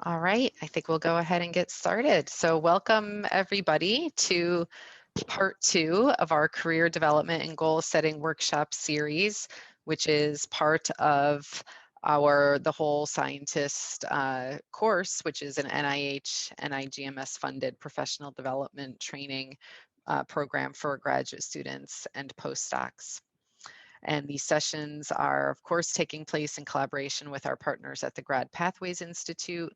All right, I think we'll go ahead and get started. So welcome everybody to part 2 of our career development and goal setting workshop series, which is part of the whole scientist course, which is an NIH, NIGMS funded professional development training program for graduate students and postdocs. And these sessions are, of course, taking place in collaboration with our partners at the GradPathways Institute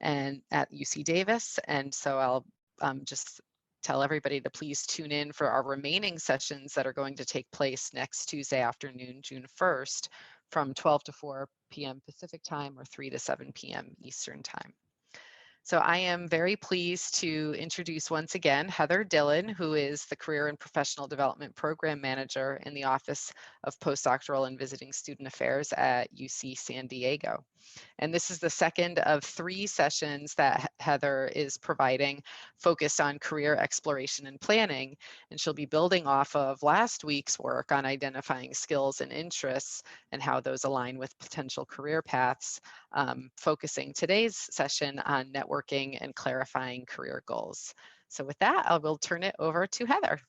and at UC Davis. And so I'll just tell everybody to please tune in for our remaining sessions that are going to take place next Tuesday afternoon, June 1st, from 12 to 4 p.m. Pacific time or 3 to 7 p.m. Eastern time. So I am very pleased to introduce once again Heather Dillon, who is the Career and Professional Development Program Manager in the Office of Postdoctoral and Visiting Student Affairs at UC San Diego. And this is the second of 3 sessions that Heather is providing focused on career exploration and planning. And she'll be building off of last week's work on identifying skills and interests and how those align with potential career paths, focusing today's session on networking and clarifying career goals. So with that, I will turn it over to Heather.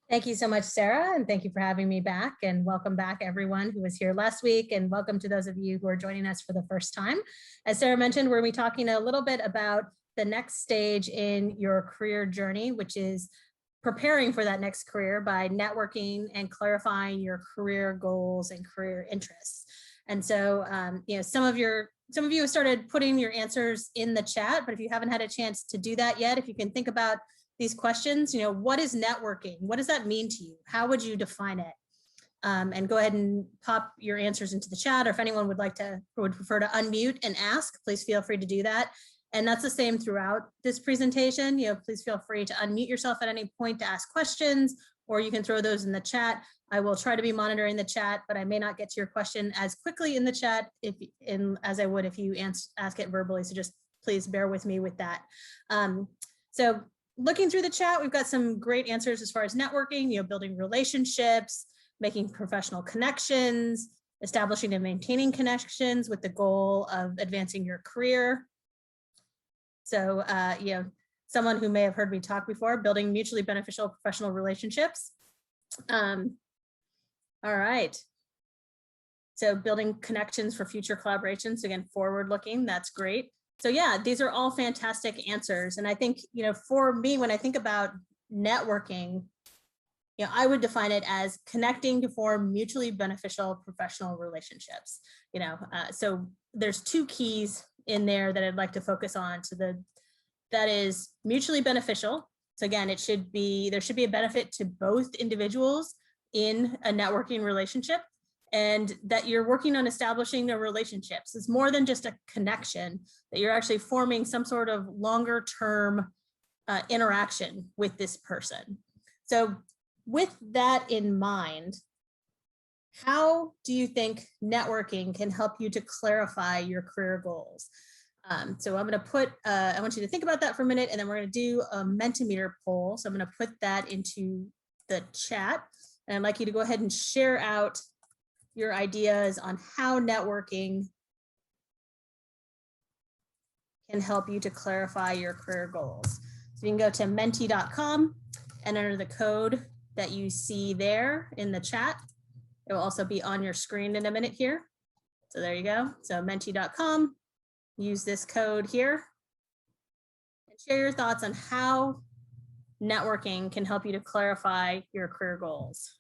Thank you so much, Sarah, and thank you for having me back, and welcome back everyone who was here last week, and welcome to those of you who are joining us for the first time. As Sarah mentioned, we're going to be talking a little bit about the next stage in your career journey, which is preparing for that next career by networking and clarifying your career goals and career interests. And so, some of you have started putting your answers in the chat, but if you haven't had a chance to do that yet, if you can think about these questions, what is networking? What does that mean to you? How would you define it? And go ahead and pop your answers into the chat, or if anyone would prefer to unmute and ask, please feel free to do that. And that's the same throughout this presentation. Please feel free to unmute yourself at any point to ask questions, or you can throw those in the chat. I will try to be monitoring the chat, but I may not get to your question as quickly in the chat as I would if you ask it verbally. So just please bear with me with that. So looking through the chat, we've got some great answers as far as networking, building relationships, making professional connections, establishing and maintaining connections with the goal of advancing your career. So, someone who may have heard me talk before, building mutually beneficial professional relationships. All right. So building connections for future collaborations, again, forward looking, that's great. So yeah, these are all fantastic answers. And I think, for me, when I think about networking, I would define it as connecting to form mutually beneficial professional relationships. So there's 2 keys in there that I'd like to focus on. So that is mutually beneficial. So again, there should be a benefit to both individuals in a networking relationship, and that you're working on establishing the relationships. It's more than just a connection, that you're actually forming some sort of longer term interaction with this person. So with that in mind, how do you think networking can help you to clarify your career goals? So I'm going to I want you to think about that for a minute, and then we're going to do a Mentimeter poll. So I'm going to put that into the chat, and I'd like you to go ahead and share out your ideas on how networking can help you to clarify your career goals. So you can go to menti.com and enter the code that you see there in the chat. It will also be on your screen in a minute here. So there you go. So menti.com, use this code here and share your thoughts on how networking can help you to clarify your career goals.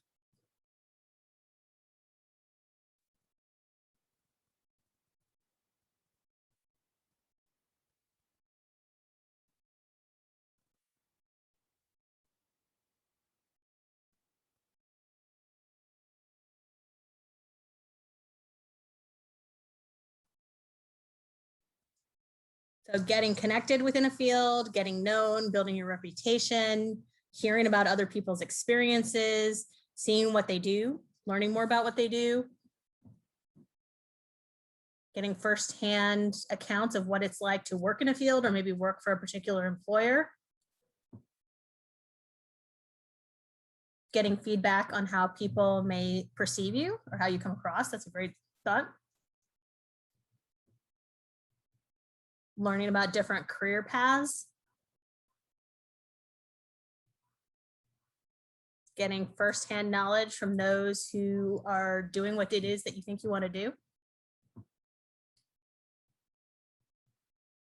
So getting connected within a field, getting known, building your reputation, hearing about other people's experiences, seeing what they do, learning more about what they do, getting firsthand accounts of what it's like to work in a field or maybe work for a particular employer, getting feedback on how people may perceive you or how you come across. That's a great thought. learning about different career paths, getting firsthand knowledge from those who are doing what it is that you think you want to do.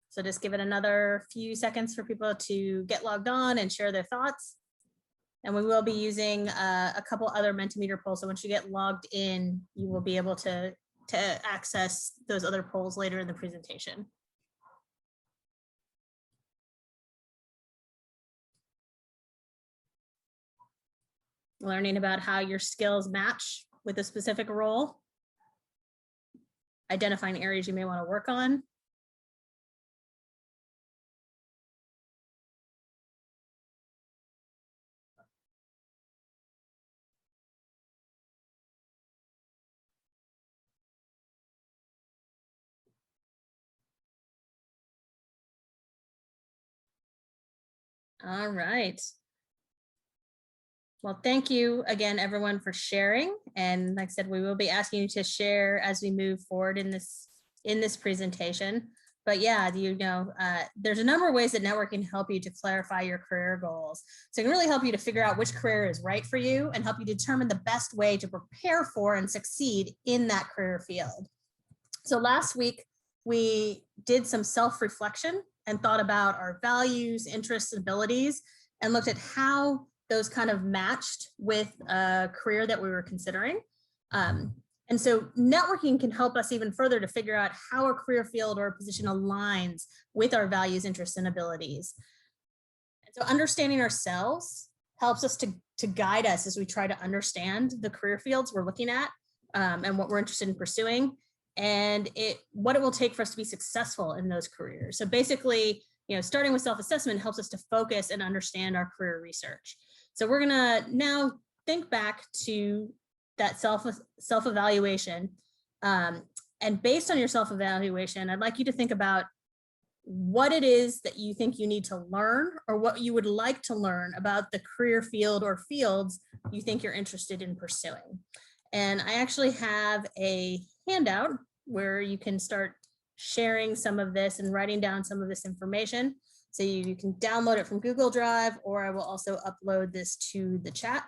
So just give it another few seconds for people to get logged on and share their thoughts. And we will be using a couple other Mentimeter polls. So once you get logged in, you will be able to access those other polls later in the presentation. Learning about how your skills match with a specific role, identifying areas you may want to work on, all right. Well, thank you again, everyone, for sharing. And like I said, we will be asking you to share as we move forward in this presentation. But yeah, there's a number of ways that networking can help you to clarify your career goals. So it can really help you to figure out which career is right for you and help you determine the best way to prepare for and succeed in that career field. So last week, we did some self-reflection and thought about our values, interests, and abilities, and looked at how those kind of matched with a career that we were considering. And so networking can help us even further to figure out how a career field or a position aligns with our values, interests, and abilities. And so understanding ourselves helps us to guide us as we try to understand the career fields we're looking at and what we're interested in pursuing, and what it will take for us to be successful in those careers. So basically, starting with self-assessment helps us to focus and understand our career research. So we're gonna now think back to that self-evaluation. And based on your self-evaluation, I'd like you to think about what it is that you think you need to learn or what you would like to learn about the career field or fields you think you're interested in pursuing. And I actually have a handout where you can start sharing some of this and writing down some of this information. So you can download it from Google Drive, or I will also upload this to the chat.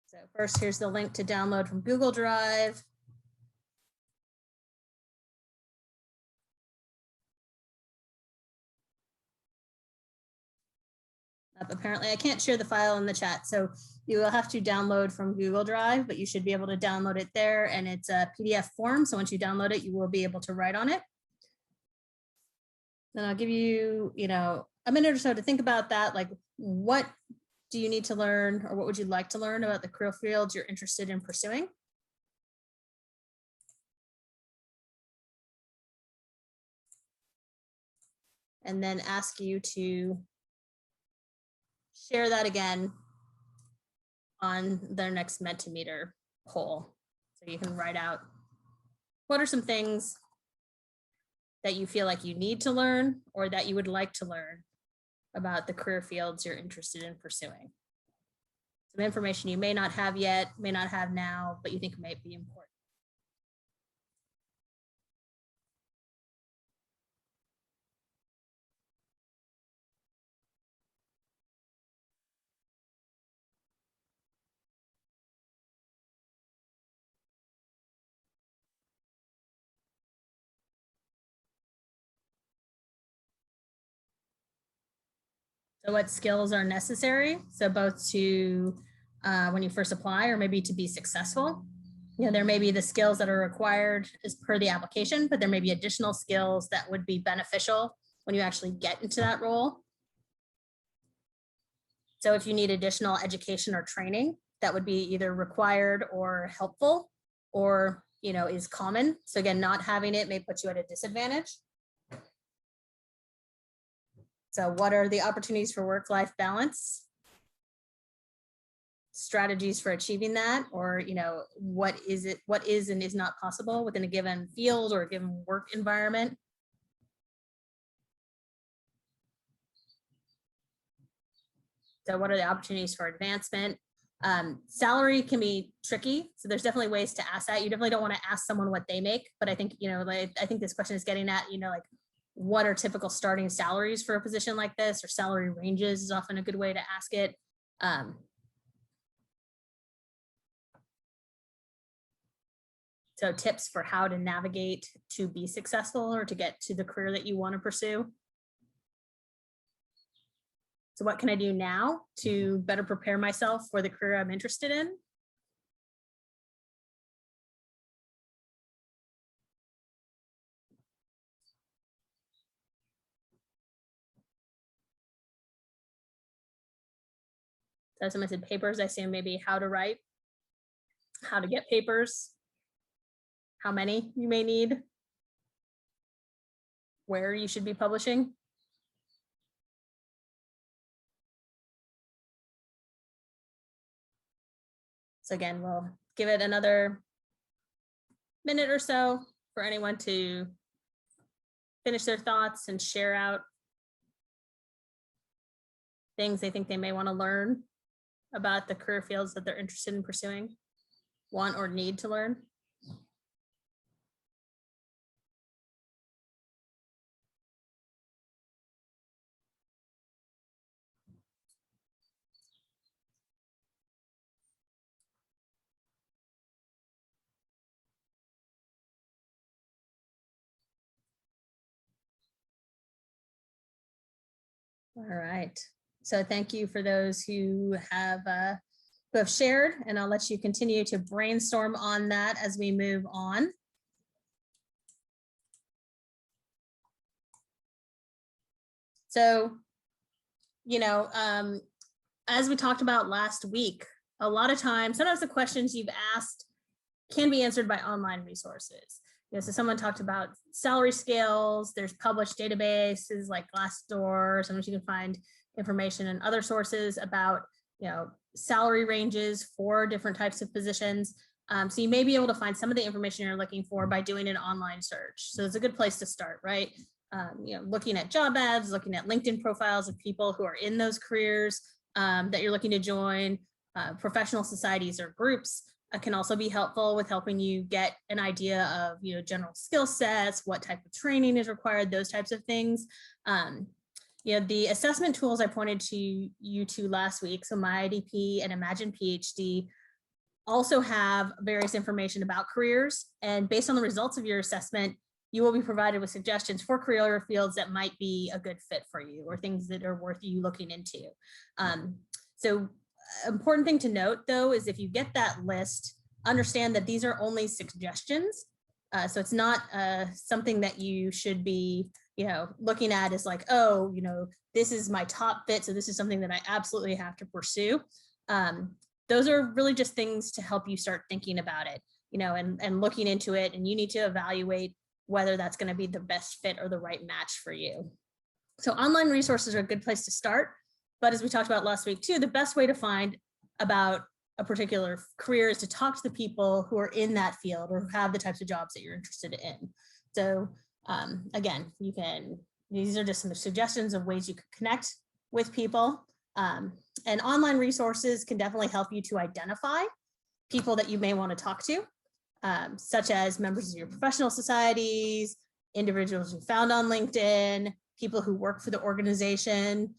So first, here's the link to download from Google Drive. Apparently I can't share the file in the chat, so you will have to download from Google Drive, but you should be able to download it there, and it's a PDF form. So once you download it, you will be able to write on it. Then I'll give you, a minute or so to think about that. Like, what do you need to learn, or what would you like to learn about the career fields you're interested in pursuing? And then ask you to share that again on their next Mentimeter poll. So you can write out, what are some things that you feel like you need to learn or that you would like to learn about the career fields you're interested in pursuing? Some information you may not have yet, may not have now, but you think might be important. So what skills are necessary? So both to, when you first apply, or maybe to be successful. There may be the skills that are required as per the application, but there may be additional skills that would be beneficial when you actually get into that role. So if you need additional education or training, that would be either required or helpful, or, is common. So again, not having it may put you at a disadvantage. So what are the opportunities for work-life balance? Strategies for achieving that, or what is and is not possible within a given field or a given work environment. So what are the opportunities for advancement? Salary can be tricky, so there's definitely ways to ask that. You definitely don't want to ask someone what they make, but I think, like, I think this question is getting at, like, what are typical starting salaries for a position like this, or salary ranges is often a good way to ask it. So tips for how to navigate to be successful or to get to the career that you want to pursue. So what can I do now to better prepare myself for the career I'm interested in? So as I said, papers, I say maybe how to write, how to get papers, how many you may need, where you should be publishing. So again, we'll give it another minute or so for anyone to finish their thoughts and share out things they think they may want to learn about the career fields that they're interested in pursuing, want or need to learn. All right. So thank you for those who have shared, and I'll let you continue to brainstorm on that as we move on. So, as we talked about last week, a lot of times, sometimes the questions you've asked can be answered by online resources. So someone talked about salary scales. There's published databases like Glassdoor. Sometimes you can find information in other sources about, salary ranges for different types of positions. So you may be able to find some of the information you're looking for by doing an online search. So it's a good place to start, right? Looking at job ads, looking at LinkedIn profiles of people who are in those careers that you're looking to join, professional societies or groups. Can also be helpful with helping you get an idea of, general skill sets, what type of training is required, those types of things. The assessment tools I pointed to you to last week, so MyIDP and Imagine PhD, also have various information about careers. And based on the results of your assessment, you will be provided with suggestions for career fields that might be a good fit for you, or things that are worth you looking into. So important thing to note, though, is if you get that list, understand that these are only suggestions. So it's not something that you should be, looking at as like, oh, this is my top fit, so this is something that I absolutely have to pursue. Those are really just things to help you start thinking about it, and looking into it, and you need to evaluate whether that's going to be the best fit or the right match for you. So online resources are a good place to start. But as we talked about last week too, the best way to find about a particular career is to talk to the people who are in that field or who have the types of jobs that you're interested in. So again, these are just some suggestions of ways you could connect with people. And online resources can definitely help you to identify people that you may want to talk to, such as members of your professional societies, individuals you found on LinkedIn, people who work for the organization,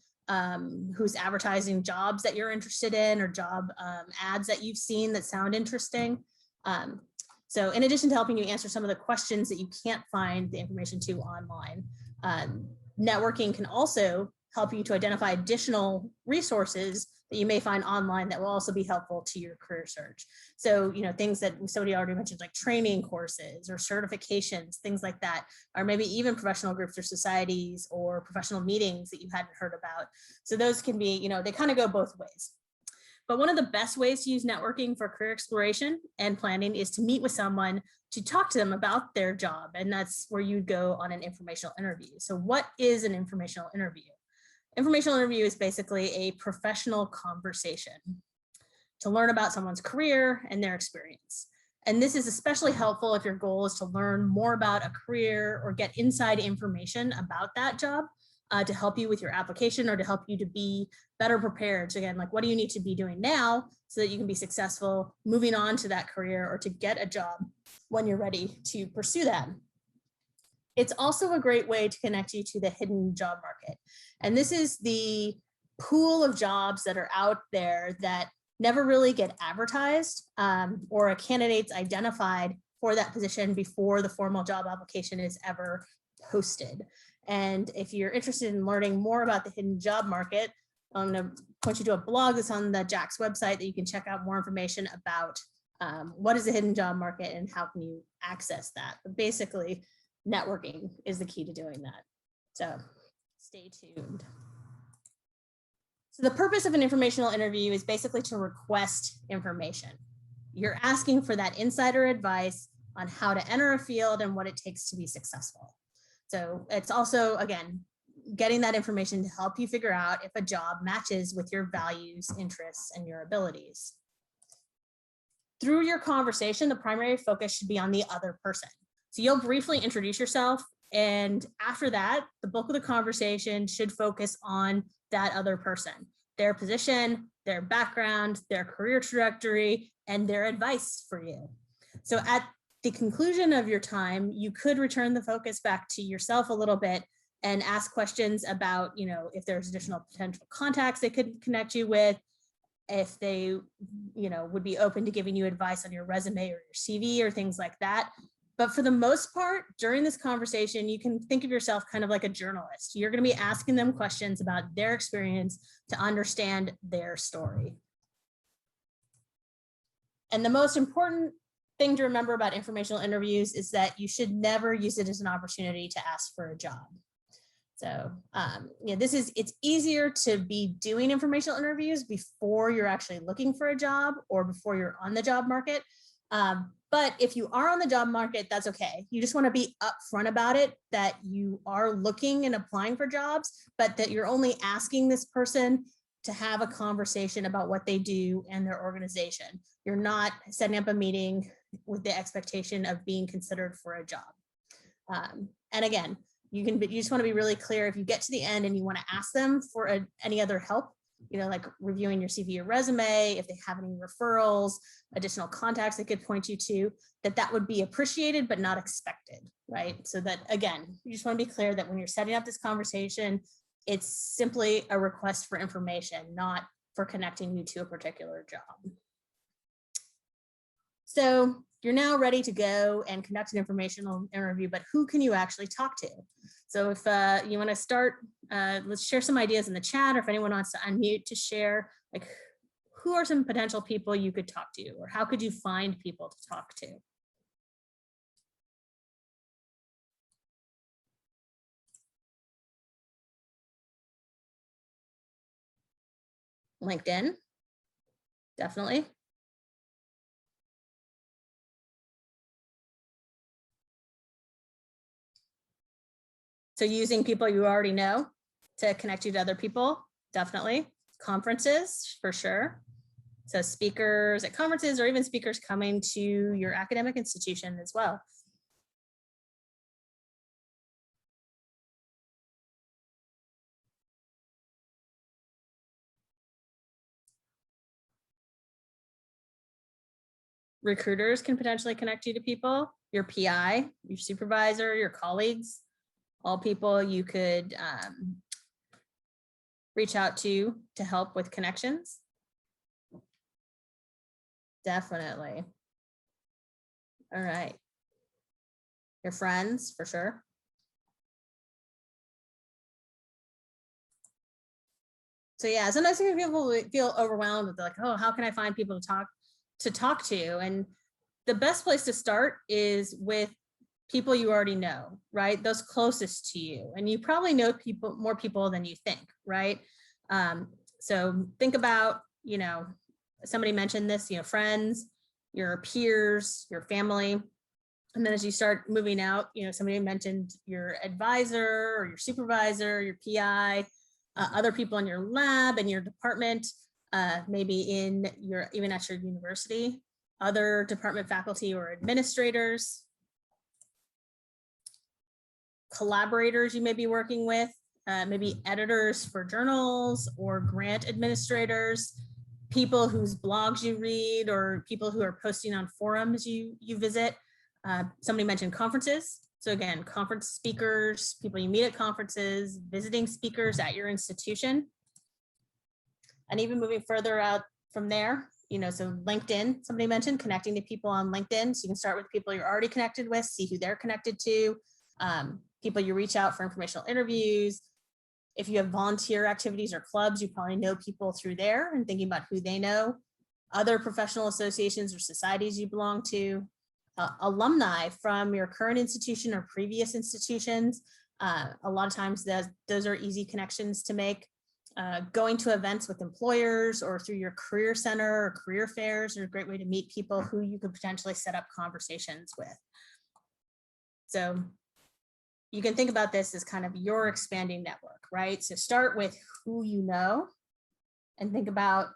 who's advertising jobs that you're interested in, or job ads that you've seen that sound interesting. So in addition to helping you answer some of the questions that you can't find the information to online, networking can also help you to identify additional resources that you may find online that will also be helpful to your career search. So, things that somebody already mentioned, like training courses or certifications, things like that, or maybe even professional groups or societies or professional meetings that you hadn't heard about. So those can be, they kind of go both ways. But one of the best ways to use networking for career exploration and planning is to meet with someone to talk to them about their job. And that's where you go on an informational interview. So what is an informational interview? Informational interview is basically a professional conversation to learn about someone's career and their experience. And this is especially helpful if your goal is to learn more about a career or get inside information about that job. to help you with your application or to help you to be better prepared. So again, like, what do you need to be doing now so that you can be successful moving on to that career or to get a job when you're ready to pursue that. It's also a great way to connect you to the hidden job market. And this is the pool of jobs that are out there that never really get advertised, or a candidate's identified for that position before the formal job application is ever posted. And if you're interested in learning more about the hidden job market, I'm going to point you to a blog that's on the JAX website that you can check out more information about what is the hidden job market and how can you access that. But basically, networking is the key to doing that. So stay tuned. So the purpose of an informational interview is basically to request information. You're asking for that insider advice on how to enter a field and what it takes to be successful. So it's also, again, getting that information to help you figure out if a job matches with your values, interests, and your abilities. Through your conversation, the primary focus should be on the other person. So you'll briefly introduce yourself, and after that, the bulk of the conversation should focus on that other person, their position, their background, their career trajectory, and their advice for you. So at the conclusion of your time, you could return the focus back to yourself a little bit and ask questions about, if there's additional potential contacts they could connect you with, if they, would be open to giving you advice on your resume or your CV or things like that. But for the most part, during this conversation, you can think of yourself kind of like a journalist. You're going to be asking them questions about their experience to understand their story. And the most important thing to remember about informational interviews is that you should never use it as an opportunity to ask for a job. So it's easier to be doing informational interviews before you're actually looking for a job or before you're on the job market. But if you are on the job market, that's okay. You just want to be upfront about it, that you are looking and applying for jobs, but that you're only asking this person to have a conversation about what they do and their organization. You're not setting up a meeting with the expectation of being considered for a job. And again, you just want to be really clear if you get to the end and you want to ask them for any other help, like reviewing your CV or resume, if they have any referrals, additional contacts they could point you to, that would be appreciated, but not expected, right? So that, again, you just want to be clear that when you're setting up this conversation, it's simply a request for information, not for connecting you to a particular job. So you're now ready to go and conduct an informational interview, but who can you actually talk to? So if you want to start, let's share some ideas in the chat, or if anyone wants to unmute to share, like, who are some potential people you could talk to, or how could you find people to talk to? LinkedIn, definitely. So using people you already know to connect you to other people, definitely. Conferences, for sure. So speakers at conferences, or even speakers coming to your academic institution as well. Recruiters can potentially connect you to people, your PI, your supervisor, your colleagues, all people you could reach out to help with connections. Definitely. All right. Your friends, for sure. So yeah, sometimes people feel overwhelmed with like, oh, how can I find people to talk to? And the best place to start is with people you already know, right? Those closest to you. And you probably know more people than you think, right? So think about, somebody mentioned this, friends, your peers, your family. And then as you start moving out, somebody mentioned your advisor or your supervisor, your PI, other people in your lab and your department, maybe even at your university, other department faculty or administrators, collaborators you may be working with, maybe editors for journals or grant administrators, people whose blogs you read, or people who are posting on forums you visit. Somebody mentioned conferences. So again, conference speakers, people you meet at conferences, visiting speakers at your institution. And even moving further out from there, so LinkedIn, somebody mentioned connecting to people on LinkedIn. So you can start with people you're already connected with, see who they're connected to, people you reach out for informational interviews. If you have volunteer activities or clubs, you probably know people through there and thinking about who they know, other professional associations or societies you belong to, alumni from your current institution or previous institutions. A lot of times those are easy connections to make. Going to events with employers or through your career center or career fairs are a great way to meet people who you could potentially set up conversations with. So you can think about this as kind of your expanding network, right? So start with who you know and think about,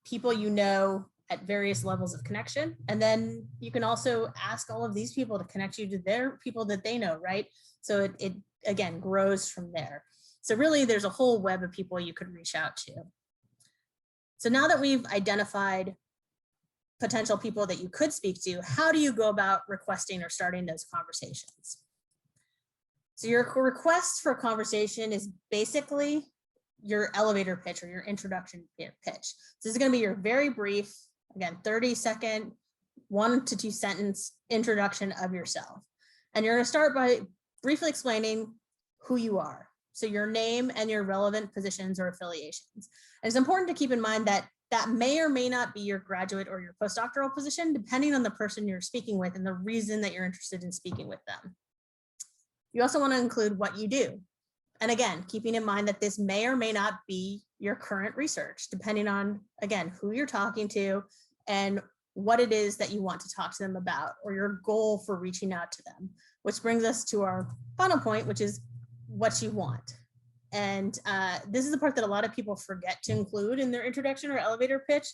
people you know at various levels of connection. And then you can also ask all of these people to connect you to their people that they know, right? So it again, grows from there. So really there's a whole web of people you could reach out to. So now that we've identified potential people that you could speak to, how do you go about requesting or starting those conversations? So your request for a conversation is basically your elevator pitch or your introduction pitch. So this is going to be your very brief, again, 30-second, 1 to 2 sentence introduction of yourself. And you're going to start by briefly explaining who you are. So your name and your relevant positions or affiliations. And it's important to keep in mind that that may or may not be your graduate or your postdoctoral position, depending on the person you're speaking with and the reason that you're interested in speaking with them. You also want to include what you do. And again, keeping in mind that this may or may not be your current research, depending on, again, who you're talking to and what it is that you want to talk to them about or your goal for reaching out to them, which brings us to our final point, which is what you want. And this is the part that a lot of people forget to include in their introduction or elevator pitch,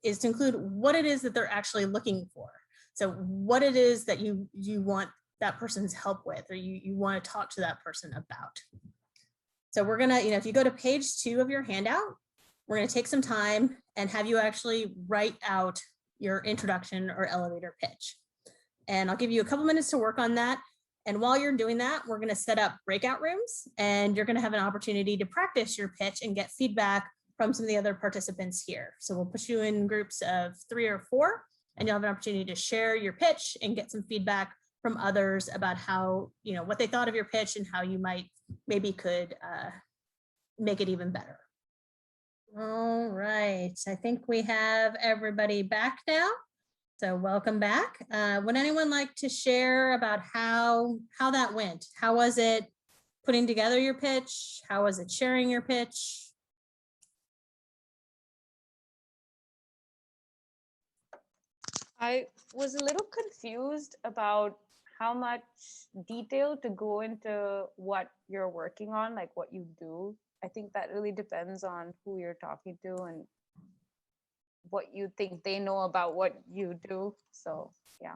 is to include what it is that they're actually looking for. So what it is that you want that person's help with, or you want to talk to that person about. So we're gonna, if you go to page 2 of your handout, we're gonna take some time and have you actually write out your introduction or elevator pitch. And I'll give you a couple minutes to work on that. And while you're doing that, we're going to set up breakout rooms and you're going to have an opportunity to practice your pitch and get feedback from some of the other participants here. So we'll put you in groups of 3 or 4 and you'll have an opportunity to share your pitch and get some feedback from others about how, what they thought of your pitch and how you maybe could make it even better. All right, I think we have everybody back now. So welcome back. Would anyone like to share about how that went? How was it putting together your pitch? How was it sharing your pitch? I was a little confused about how much detail to go into what you're working on, like what you do. I think that really depends on who you're talking to and what you think they know about what you do. So yeah.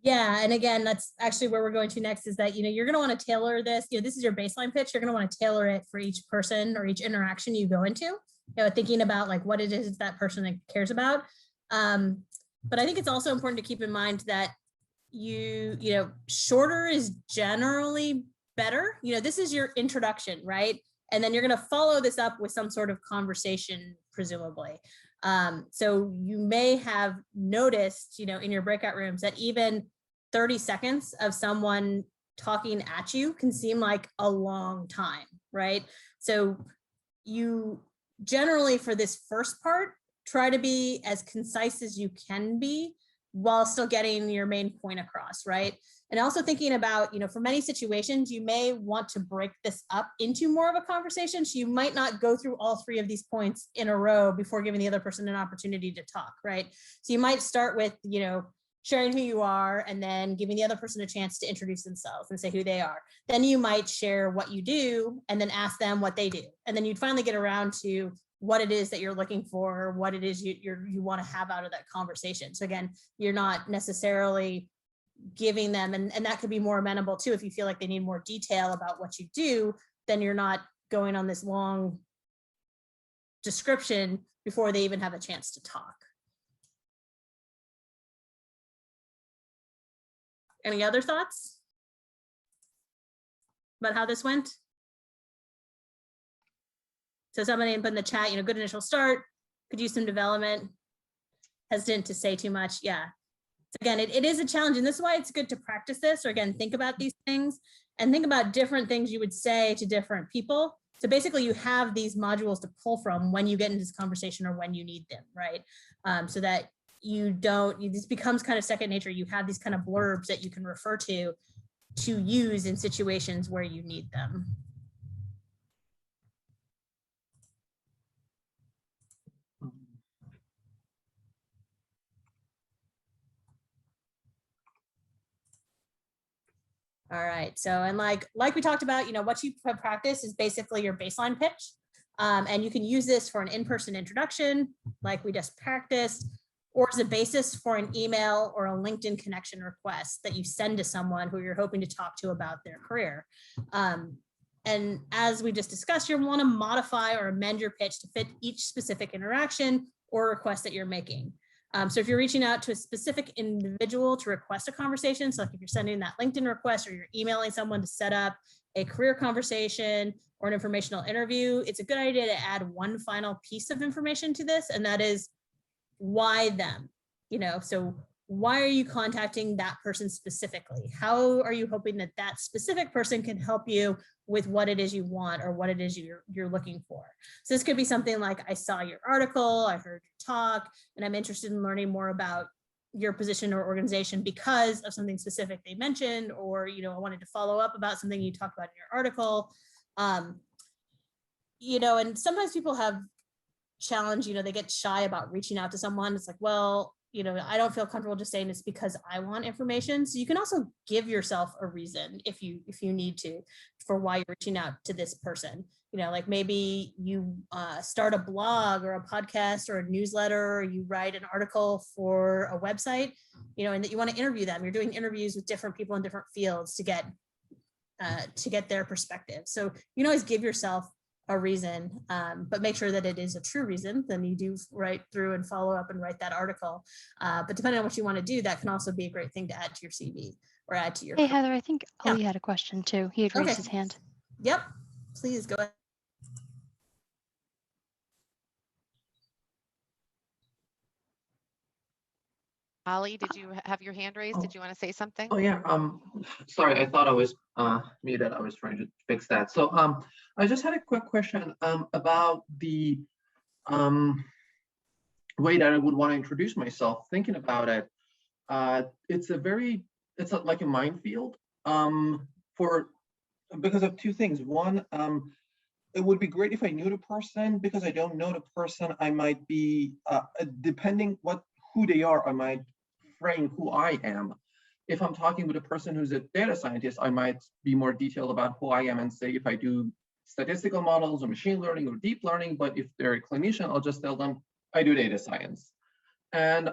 Yeah, and again, that's actually where we're going to next, is that you're going to want to tailor this. This is your baseline pitch. You're going to want to tailor it for each person or each interaction you go into. Thinking about like what it is that person cares about. But I think it's also important to keep in mind that shorter is generally better. This is your introduction, right? And then you're going to follow this up with some sort of conversation, presumably. So you may have noticed, in your breakout rooms that even 30 seconds of someone talking at you can seem like a long time, right? So you generally, for this first part, try to be as concise as you can be while still getting your main point across, right? And also thinking about, for many situations, you may want to break this up into more of a conversation. So you might not go through all 3 of these points in a row before giving the other person an opportunity to talk, right? So you might start with, sharing who you are and then giving the other person a chance to introduce themselves and say who they are. Then you might share what you do and then ask them what they do. And then you'd finally get around to what it is that you're looking for, what it is you want to have out of that conversation. So again, you're not necessarily giving them, and that could be more amenable too. If you feel like they need more detail about what you do, then you're not going on this long description before they even have a chance to talk. Any other thoughts about how this went? So somebody put in the chat, good initial start, could use some development, hesitant to say too much. Yeah. So again, it is a challenge, and this is why it's good to practice this, or again, think about these things and think about different things you would say to different people. So basically you have these modules to pull from when you get into this conversation or when you need them, right? So that this becomes kind of second nature. You have these kind of blurbs that you can refer to use in situations where you need them. All right, so, and like we talked about, what you practice is basically your baseline pitch. And you can use this for an in-person introduction, like we just practiced, or as a basis for an email or a LinkedIn connection request that you send to someone who you're hoping to talk to about their career. And as we just discussed, you want to modify or amend your pitch to fit each specific interaction or request that you're making. So if you're reaching out to a specific individual to request a conversation, so like if you're sending that LinkedIn request or you're emailing someone to set up a career conversation or an informational interview, it's a good idea to add one final piece of information to this, and that is why them. So why are you contacting that person specifically? How are you hoping that that specific person can help you with what it is you want or what it is you're looking for? So this could be something like, I saw your article, I heard your talk, and I'm interested in learning more about your position or organization because of something specific they mentioned, or I wanted to follow up about something you talked about in your article. And sometimes people have challenge, they get shy about reaching out to someone. It's like, well, I don't feel comfortable just saying it's because I want information. So you can also give yourself a reason if you need to, for why you're reaching out to this person. Like maybe you start a blog or a podcast or a newsletter, or you write an article for a website, and that you want to interview them. You're doing interviews with different people in different fields to get their perspective. So you can always give yourself a reason, but make sure that it is a true reason. Then you do write through and follow up and write that article. But depending on what you want to do, that can also be a great thing to add to your CV or add to your. Hey, Heather, I think Ali had a question too. He had raised his hand. Yep, please go ahead. Ali, did you have your hand raised? Did you want to say something? Oh yeah. Sorry, I thought I was muted. I was trying to fix that. So I just had a quick question about the way that I would want to introduce myself. Thinking about it, it's like a minefield because of two things. One, it would be great if I knew the person. Because I don't know the person, I might be depending who they are, I might frame who I am. If I'm talking with a person who's a data scientist, I might be more detailed about who I am and say if I do statistical models or machine learning or deep learning. But if they're a clinician, I'll just tell them I do data science. And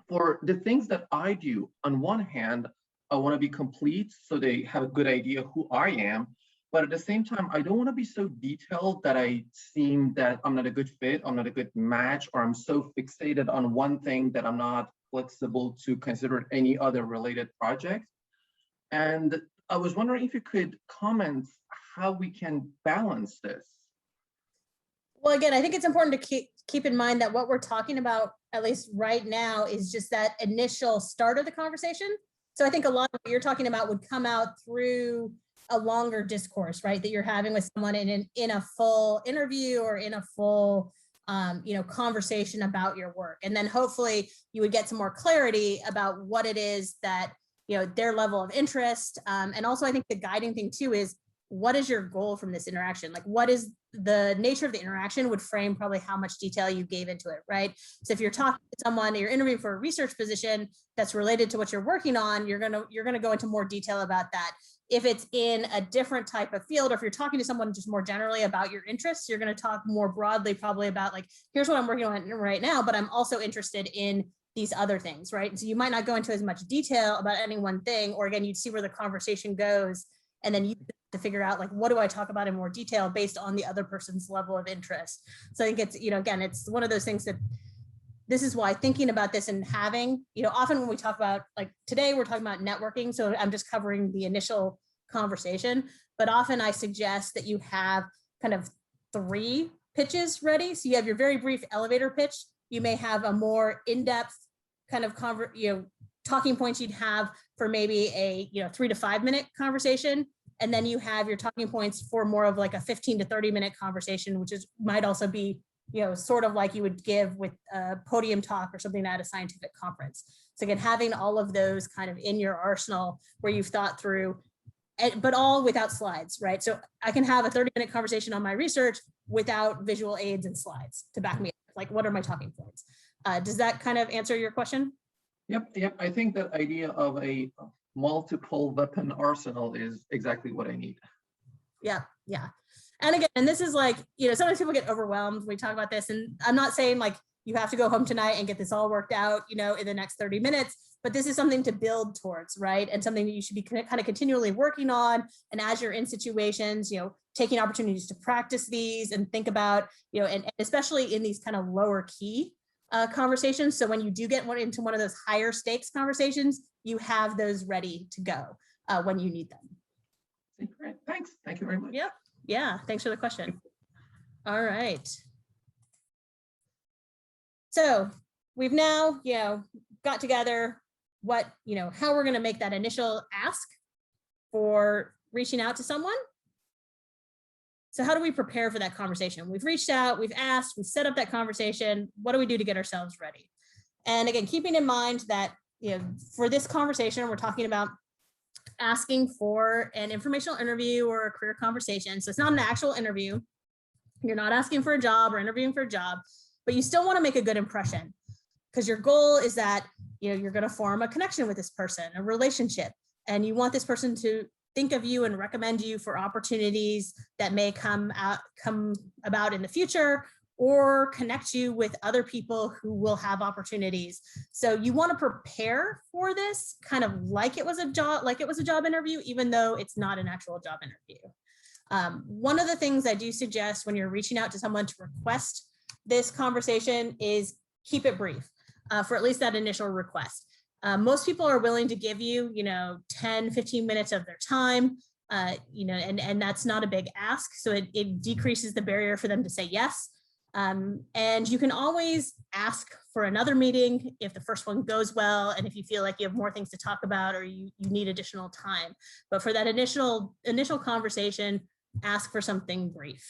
for the things that I do, on one hand, I want to be complete so they have a good idea who I am. But at the same time, I don't want to be so detailed that I seem that I'm not a good fit, I'm not a good match, or I'm so fixated on one thing that I'm not flexible to consider any other related project. And I was wondering if you could comment how we can balance this. Well, again, I think it's important to keep in mind that what we're talking about, at least right now, is just that initial start of the conversation. So I think a lot of what you're talking about would come out through a longer discourse, right? That you're having with someone in a full interview or in a full conversation about your work. And then hopefully you would get some more clarity about what it is that, their level of interest. And also I think the guiding thing too is, what is your goal from this interaction? Like, what is the nature of the interaction would frame probably how much detail you gave into it, right? So if you're talking to someone, you're interviewing for a research position that's related to what you're working on, you're gonna go into more detail about that. If it's in a different type of field, or if you're talking to someone just more generally about your interests, you're going to talk more broadly probably about like, here's what I'm working on right now, but I'm also interested in these other things, right? And so you might not go into as much detail about any one thing, or again, you'd see where the conversation goes, and then you have to figure out like, what do I talk about in more detail based on the other person's level of interest. So I think it's, again, it's one of those things that this is why thinking about this and having, often when we talk about, like today, we're talking about networking. So I'm just covering the initial conversation, but often I suggest that you have kind of 3 pitches ready. So you have your very brief elevator pitch. You may have a more in-depth kind of talking points you'd have for maybe a 3 to 5 minute conversation. And then you have your talking points for more of like a 15 to 30 minute conversation, which might also be sort of like you would give with a podium talk or something at a scientific conference. So again, having all of those kind of in your arsenal where you've thought through, but all without slides, right? So I can have a 30-minute conversation on my research without visual aids and slides to back me up. Like, what are my talking points? Does that kind of answer your question? Yep. I think that idea of a multiple weapon arsenal is exactly what I need. Yeah. And again, and this is like, sometimes people get overwhelmed when we talk about this, and I'm not saying like you have to go home tonight and get this all worked out, in the next 30 minutes, but this is something to build towards, right? And something that you should be kind of continually working on. And as you're in situations, taking opportunities to practice these and think about, and especially in these kind of lower key conversations. So when you do get into one of those higher stakes conversations, you have those ready to go when you need them. Great, thanks. Thank you very much. Yep. Yeah, thanks for the question. All right. So we've now, got together what, how we're going to make that initial ask for reaching out to someone. So how do we prepare for that conversation? We've reached out, we've asked, we've set up that conversation. What do we do to get ourselves ready? And again, keeping in mind that, for this conversation, we're talking about asking for an informational interview or a career conversation. So it's not an actual interview. You're not asking for a job or interviewing for a job, but you still want to make a good impression, because your goal is that, you're going to form a connection with this person, a relationship, and you want this person to think of you and recommend you for opportunities that may come about in the future, or connect you with other people who will have opportunities. So you want to prepare for this kind of like it was a job interview, even though it's not an actual job interview. One of the things I do suggest when you're reaching out to someone to request this conversation is keep it brief for at least that initial request. Most people are willing to give you, 10, 15 minutes of their time, and that's not a big ask. So it decreases the barrier for them to say yes. And you can always ask for another meeting if the first one goes well, and if you feel like you have more things to talk about or you need additional time. But for that initial conversation, ask for something brief.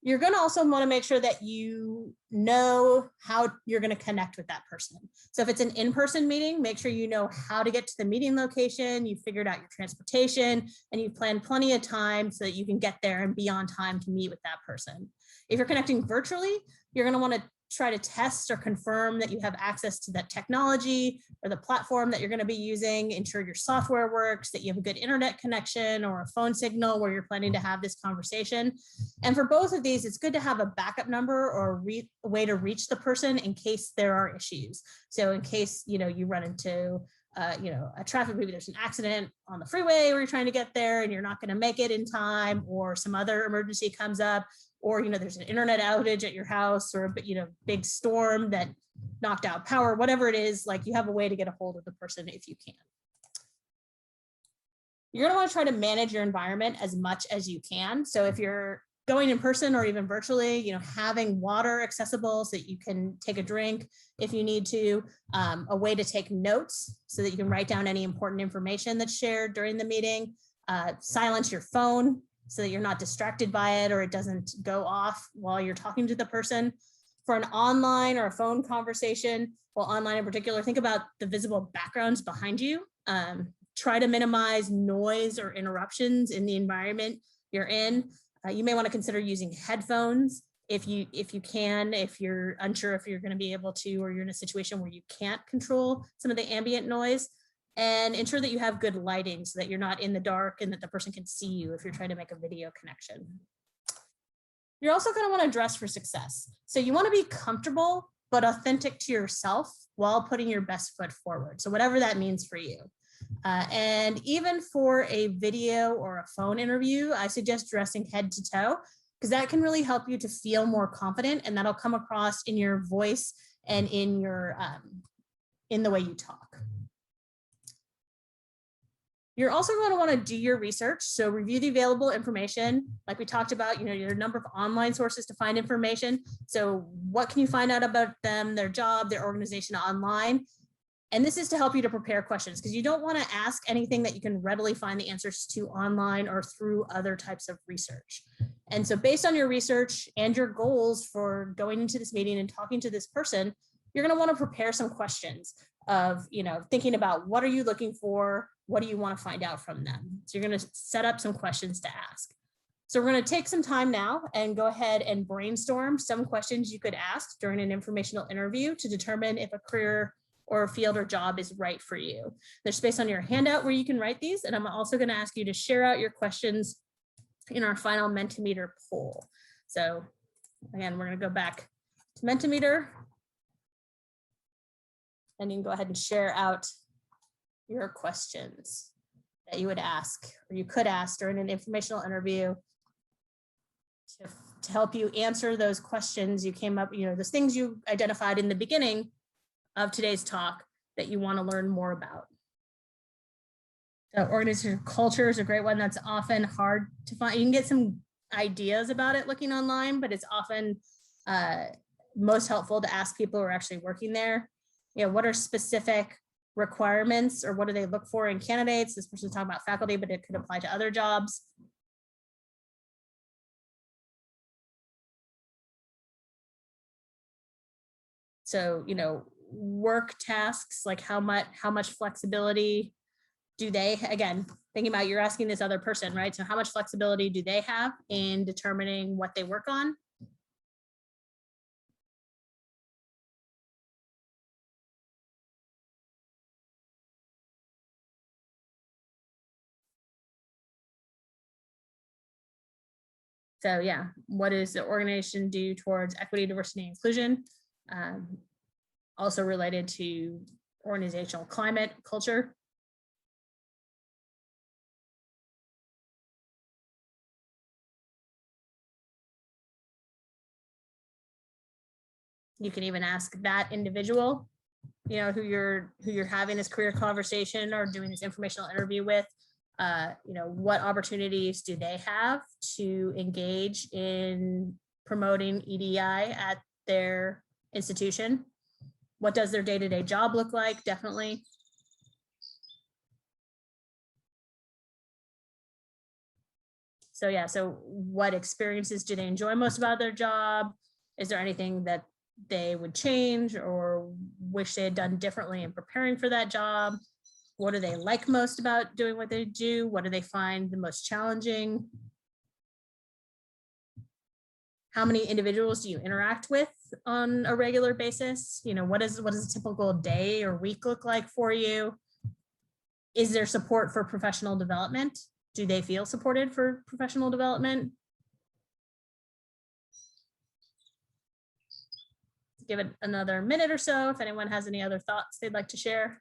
You're going to also want to make sure that you know how you're going to connect with that person. So if it's an in-person meeting, make sure you know how to get to the meeting location, you've figured out your transportation, and you've planned plenty of time so that you can get there and be on time to meet with that person. If you're connecting virtually, you're going to want to try to test or confirm that you have access to that technology or the platform that you're going to be using, ensure your software works, that you have a good internet connection or a phone signal where you're planning to have this conversation. And for both of these, it's good to have a backup number or a way to reach the person in case there are issues. So in case, you run into a traffic, maybe there's an accident on the freeway where you're trying to get there and you're not going to make it in time, or some other emergency comes up, or there's an internet outage at your house, or a big storm that knocked out power, whatever it is, like you have a way to get a hold of the person if you can. You're going to want to try to manage your environment as much as you can. So if you're going in person or even virtually, having water accessible so that you can take a drink if you need to, a way to take notes so that you can write down any important information that's shared during the meeting, silence your phone so that you're not distracted by it or it doesn't go off while you're talking to the person. For an online or a phone conversation, well, online in particular, think about the visible backgrounds behind you. Try to minimize noise or interruptions in the environment you're in. You may want to consider using headphones if you can, if you're unsure if you're going to be able to, or you're in a situation where you can't control some of the ambient noise. And ensure that you have good lighting so that you're not in the dark and that the person can see you if you're trying to make a video connection. You're also going to want to dress for success. So you want to be comfortable but authentic to yourself while putting your best foot forward. So whatever that means for you. And even for a video or a phone interview, I suggest dressing head to toe, because that can really help you to feel more confident, and that'll come across in your voice and in your in the way you talk. You're also going to want to do your research. So review the available information. Like we talked about, your number of online sources to find information. So what can you find out about them, their job, their organization online? And this is to help you to prepare questions, because you don't want to ask anything that you can readily find the answers to online or through other types of research. And so based on your research and your goals for going into this meeting and talking to this person, you're going to want to prepare some questions of, thinking about what are you looking for? What do you want to find out from them? So you're going to set up some questions to ask. So we're going to take some time now and go ahead and brainstorm some questions you could ask during an informational interview to determine if a career or a field or job is right for you. There's space on your handout where you can write these, and I'm also going to ask you to share out your questions in our final Mentimeter poll. So again, we're going to go back to Mentimeter, and you can go ahead and share out your questions that you would ask, or you could ask during an informational interview to help you answer those questions you came up, those things you identified in the beginning of today's talk that you want to learn more about. So organizational culture is a great one that's often hard to find. You can get some ideas about it looking online, but it's often most helpful to ask people who are actually working there. What are specific requirements, or what do they look for in candidates? This person's talking about faculty, but it could apply to other jobs. So, work tasks, like how much flexibility do they, again, thinking about you're asking this other person, right? So how much flexibility do they have in determining what they work on? So yeah, what does the organization do towards equity, diversity, and inclusion? Also related to organizational climate, culture. You can even ask that individual, who you're having this career conversation or doing this informational interview with, what opportunities do they have to engage in promoting EDI at their institution? What does their day-to-day job look like? Definitely. So yeah, so what experiences do they enjoy most about their job? Is there anything that they would change or wish they had done differently in preparing for that job? What do they like most about doing what they do? What do they find the most challenging? How many individuals do you interact with on a regular basis? What does a typical day or week look like for you? Is there support for professional development? Do they feel supported for professional development? Give it another minute or so if anyone has any other thoughts they'd like to share.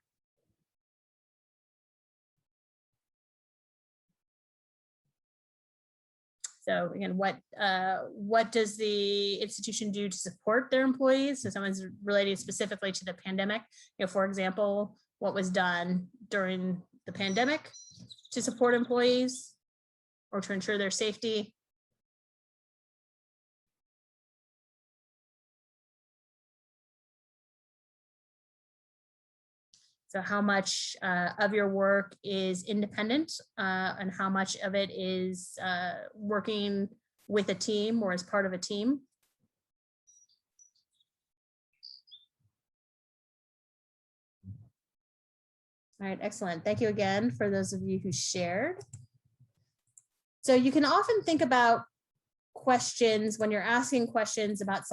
So again, what does the institution do to support their employees? So someone's relating specifically to the pandemic. For example, what was done during the pandemic to support employees or to ensure their safety? So how much of your work is independent and how much of it is working with a team or as part of a team? All right, excellent. Thank you again for those of you who shared. So you can often think about questions when you're asking questions about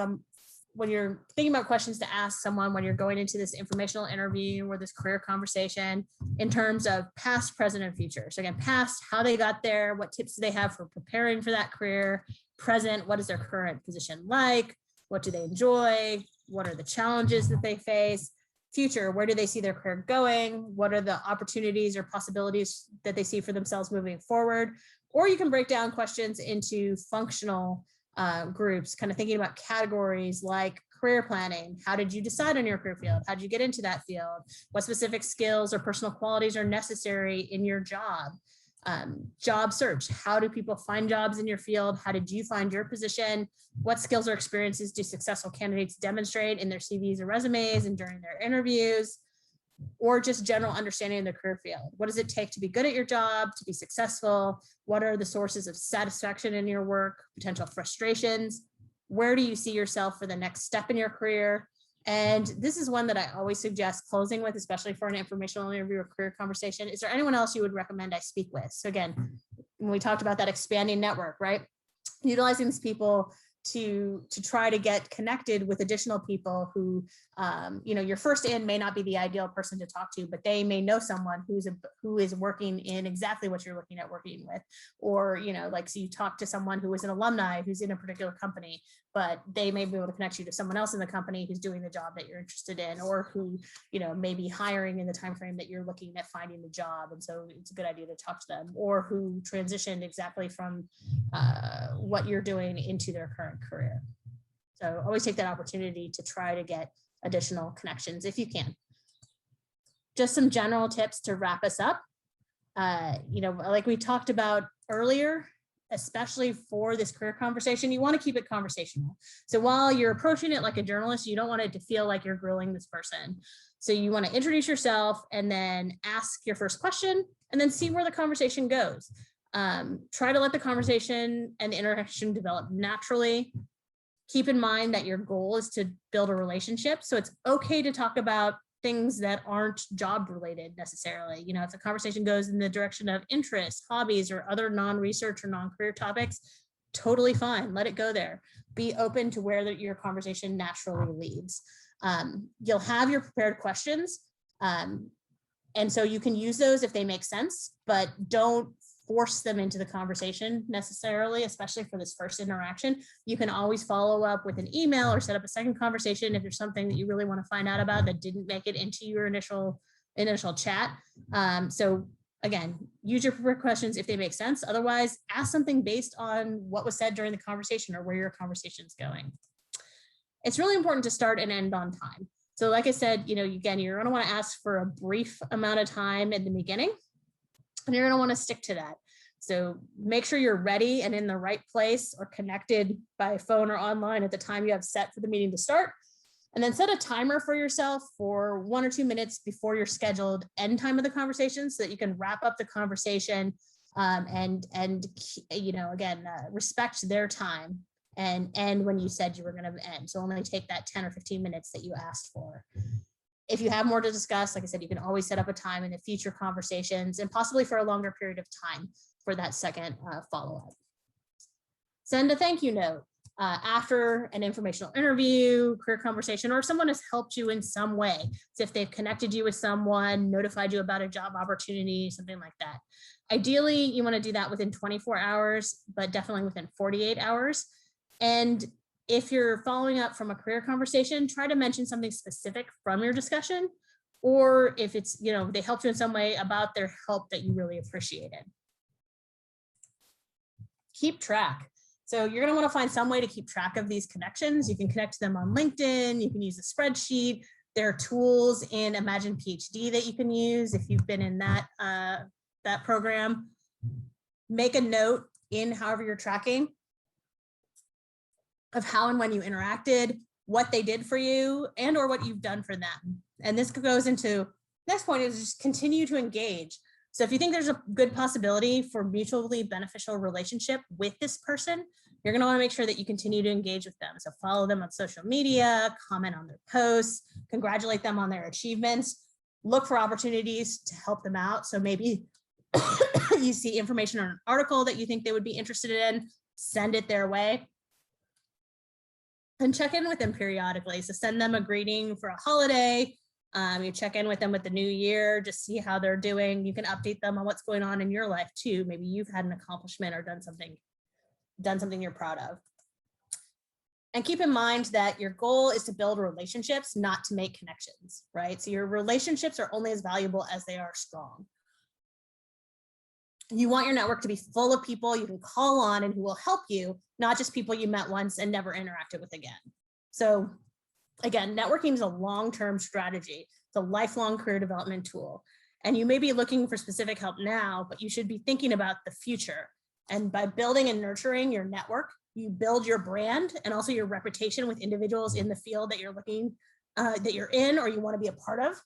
when you're thinking about questions to ask someone when you're going into this informational interview or this career conversation in terms of past, present, and future. So again, past, how they got there, what tips do they have for preparing for that career? Present, what is their current position like? What do they enjoy? What are the challenges that they face? Future, where do they see their career going? What are the opportunities or possibilities that they see for themselves moving forward? Or you can break down questions into functional groups, kind of thinking about categories like career planning. How did you decide on your career field? How did you get into that field? What specific skills or personal qualities are necessary in your job? Job search. How do people find jobs in your field? How did you find your position? What skills or experiences do successful candidates demonstrate in their CVs or resumes and during their interviews? Or just general understanding of the career field. What does it take to be good at your job, to be successful? What are the sources of satisfaction in your work, potential frustrations? Where do you see yourself for the next step in your career? And this is one that I always suggest closing with, especially for an informational interview or career conversation. Is there anyone else you would recommend I speak with? So again, when we talked about that expanding network, right? Utilizing these people to try to get connected with additional people who, your first in may not be the ideal person to talk to, but they may know someone who is working in exactly what you're looking at working with. Or, so you talk to someone who is an alumni who's in a particular company, but they may be able to connect you to someone else in the company who's doing the job that you're interested in, or who, may be hiring in the time frame that you're looking at finding the job. And so it's a good idea to talk to them, or who transitioned exactly from what you're doing into their current career. So always take that opportunity to try to get additional connections if you can. Just some general tips to wrap us up. Like we talked about earlier, especially for this career conversation, you want to keep it conversational. So while you're approaching it like a journalist, you don't want it to feel like you're grilling this person. So you want to introduce yourself and then ask your first question and then see where the conversation goes. Try to let the conversation and the interaction develop naturally. Keep in mind that your goal is to build a relationship. So it's okay to talk about things that aren't job related necessarily. If the conversation goes in the direction of interests, hobbies, or other non-research or non-career topics, totally fine. Let it go there. Be open to where your conversation naturally leads. You'll have your prepared questions. And so you can use those if they make sense, but don't force them into the conversation necessarily, especially for this first interaction. You can always follow up with an email or set up a second conversation if there's something that you really want to find out about that didn't make it into your initial chat. So again, use your prepared questions if they make sense. Otherwise, ask something based on what was said during the conversation or where your conversation is going. It's really important to start and end on time. So like I said, again, you're going to want to ask for a brief amount of time in the beginning, and you're going to want to stick to that. So make sure you're ready and in the right place or connected by phone or online at the time you have set for the meeting to start. And then set a timer for yourself for 1 or 2 minutes before your scheduled end time of the conversation so that you can wrap up the conversation and respect their time and end when you said you were going to end. So only take that 10 or 15 minutes that you asked for. If you have more to discuss, like I said, you can always set up a time in the future conversations and possibly for a longer period of time for that second follow-up. Send a thank you note after an informational interview, career conversation, or if someone has helped you in some way. So if they've connected you with someone, notified you about a job opportunity, something like that. Ideally, you want to do that within 24 hours, but definitely within 48 hours. And if you're following up from a career conversation, try to mention something specific from your discussion, or if it's, they helped you in some way about their help that you really appreciated. Keep track. So you're going to want to find some way to keep track of these connections. You can connect to them on LinkedIn. You can use a spreadsheet. There are tools in Imagine PhD that you can use if you've been in that program. Make a note in however you're tracking of how and when you interacted, what they did for you, and or what you've done for them. And this goes into, next point is just continue to engage. So if you think there's a good possibility for mutually beneficial relationship with this person, you're going to want to make sure that you continue to engage with them. So follow them on social media, comment on their posts, congratulate them on their achievements, look for opportunities to help them out. So maybe you see information on an article that you think they would be interested in, send it their way. And check in with them periodically. So send them a greeting for a holiday. You check in with them with the new year, just see how they're doing. You can update them on what's going on in your life too. Maybe you've had an accomplishment or done something you're proud of. And keep in mind that your goal is to build relationships, not to make connections, right? So your relationships are only as valuable as they are strong. You want your network to be full of people you can call on and who will help you, not just people you met once and never interacted with again. So again, networking is a long-term strategy. It's a lifelong career development tool. And you may be looking for specific help now, but you should be thinking about the future. And by building and nurturing your network, you build your brand and also your reputation with individuals in the field that you're looking, that you're in or you want to be a part of.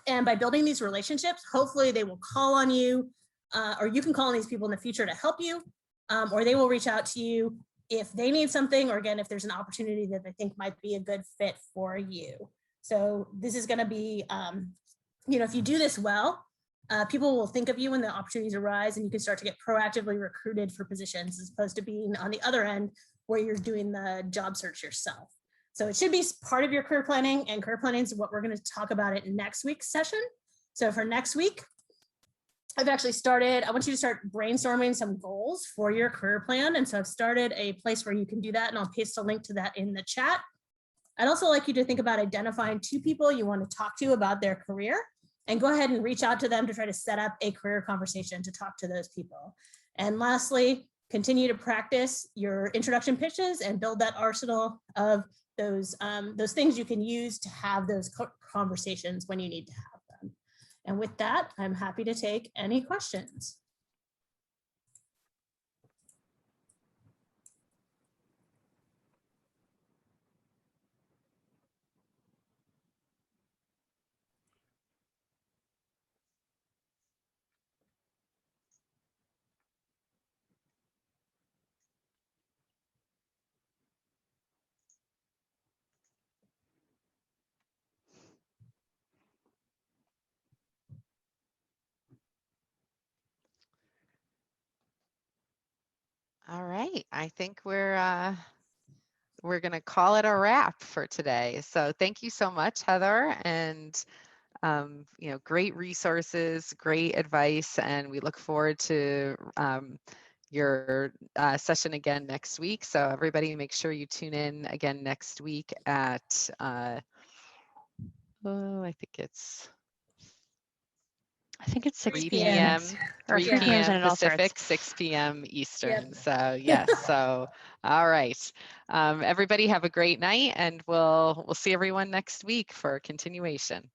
And by building these relationships, hopefully they will call on you, or you can call on these people in the future to help you, or they will reach out to you if they need something, or again, if there's an opportunity that they think might be a good fit for you. So this is going to be, if you do this well, people will think of you when the opportunities arise, and you can start to get proactively recruited for positions as opposed to being on the other end where you're doing the job search yourself. So it should be part of your career planning, and career planning is what we're going to talk about in next week's session. So for next week, I've actually started, I want you to start brainstorming some goals for your career plan. And so I've started a place where you can do that, and I'll paste a link to that in the chat. I'd also like you to think about identifying 2 people you want to talk to about their career, and go ahead and reach out to them to try to set up a career conversation to talk to those people. And lastly, continue to practice your introduction pitches and build that arsenal of those things you can use to have those conversations when you need to have them. And with that, I'm happy to take any questions. All right, I think we're going to call it a wrap for today. So thank you so much, Heather, and great resources, great advice, and we look forward to your session again next week. So everybody, make sure you tune in again next week at I think it's 6 3 p.m. p.m. Or 3 3 p.m. is when p.m. it all starts. Pacific, 6 p.m. Eastern. Yep. So yes, so all right. Everybody have a great night, and we'll see everyone next week for continuation.